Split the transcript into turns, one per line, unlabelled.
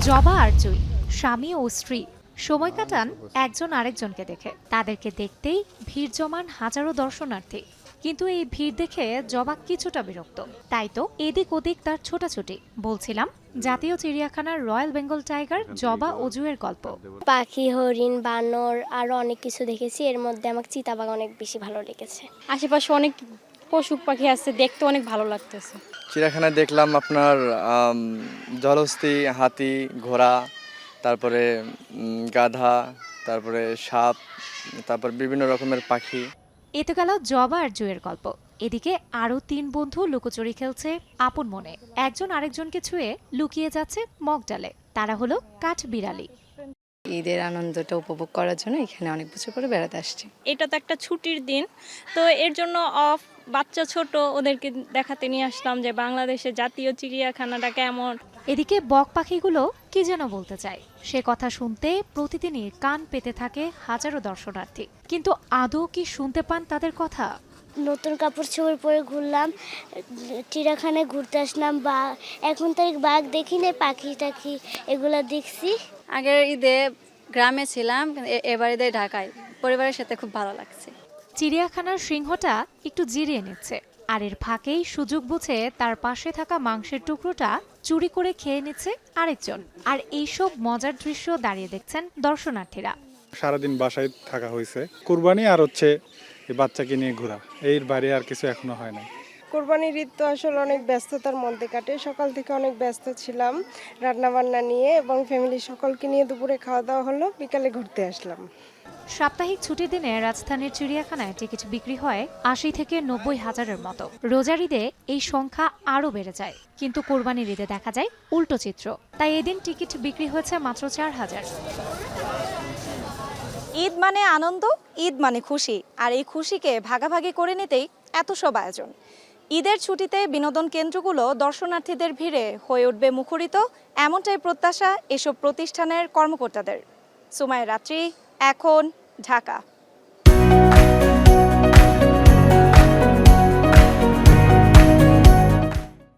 জবা আর জুই স্বামী ও স্ত্রী সময় কাটান একজন আরেকজনকে দেখে। তাদেরকে দেখতেই ভিড় জমান হাজারো দর্শনার্থী। কিন্তু এই ভিড় দেখে জবা কিছুটা বিরক্ত। তাই তো এদিক ওদিক তার ছোটাছুটি। বলছিলাম জাতীয় চিড়িয়াখানার রয়্যাল বেঙ্গল টাইগার জবা ও জুয়ের গল্প।
পাখি, হরিণ, বানর আরো অনেক কিছু দেখেছি। এর মধ্যে আমার চিতাবাঘ অনেক বেশি ভালো লেগেছে।
আশেপাশে অনেক পশু পাখি আছে, দেখতে অনেক ভালো লাগতেছে।
চিড়িয়াখানায় দেখলাম আপনার জলহস্তী, হাতি, ঘোড়া, তারপরে গাধা, তারপরে সাপ, তারপর বিভিন্ন রকমের পাখি।
এ তো গেল জবা আর জুয়ের গল্প। এদিকে আরো তিন বন্ধু লুকোচুরি খেলছে আপন মনে। একজন আরেকজনকে ছুঁয়ে লুকিয়ে যাচ্ছে মগডালে। তারা হলো কাঠবিড়ালি।
ঈদের আনন্দটা উপভোগ করার জন্য এখানে অনেক বছর পরে বেড়াতে আসছি।
এটা তো একটা ছুটির দিন, তো এর জন্য অফ, বাচ্চা ছোট, ওদেরকে দেখাতে নিয়ে আসলাম যে বাংলাদেশের জাতীয় চিড়িয়াখানাটা কেমন।
এদিকে বক পাখিগুলো কি যেন বলতে চায়। সে কথা শুনতে প্রতিদিনই কান পেতে থাকে হাজারো দর্শনার্থী। কিন্তু আদৌ কি শুনতে পান তাদের কথা?
নতুন কাপড় চোপড় পরে ঘুরলাম, চিড়িয়াখানায় ঘুরতে আসলাম। বা এখন তো বাঘ দেখি না, পাখি টাখি এগুলা দেখছি।
আগের ঈদে গ্রামে ছিলাম, এবার ঈদে ঢাকায় পরিবারের সাথে খুব ভালো লাগছে।
চিড়িয়াখানার সিংহটা একটু জিরিয়ে নিচ্ছে, আর এর ফাঁকেই সুযোগ বুঝে তার পাশে থাকা মাংসের টুকরোটা চুরি করে খেয়ে নিচ্ছে আরেকজন। আর এইসব মজার দৃশ্য দাঁড়িয়ে দেখছেন দর্শনার্থীরা।
সারাদিন বাসায় থাকা হয়েছে, কুরবানি আর হচ্ছে এই বাচ্চাকে নিয়ে ঘোরা, এর বাইরে আর কিছু এখনো হয় না।
কোরবানির ঈদ তো আসলে অনেক ব্যস্ততার মধ্যে কাটে। সকাল থেকে অনেক ব্যস্ত ছিলাম রান্নাবান্না নিয়ে, এবং ফ্যামিলির সকলকে নিয়ে দুপুরে খাওয়া দাওয়া হলো, বিকালে ঘুরতে আসলাম।
সাপ্তাহিক ছুটির দিনে রাজধানীর চিড়িয়াখানায় টিকিট বিক্রি হয় ৮০ থেকে ৯০ হাজারের মতো। রোজার ঈদে এই সংখ্যা আরও বেড়ে যায়, কিন্তু কোরবানির ঈদে দেখা যায় উল্টো চিত্র। তাই এদিন টিকিট বিক্রি হয়েছে মাত্র ৪,০০০।
ঈদ মানে আনন্দ, ঈদ মানে খুশি, আর এই খুশিকে ভাগাভাগি করে নিতেই এত সব আয়োজন। ঈদের ছুটিতে বিনোদন কেন্দ্রগুলো দর্শনার্থীদের ভিড়ে হয়ে উঠবে মুখরিত, এমনটাই প্রত্যাশা এসব প্রতিষ্ঠানের কর্মকর্তাদের। সুমাইয়া রাত্রি, এখন, ঢাকা।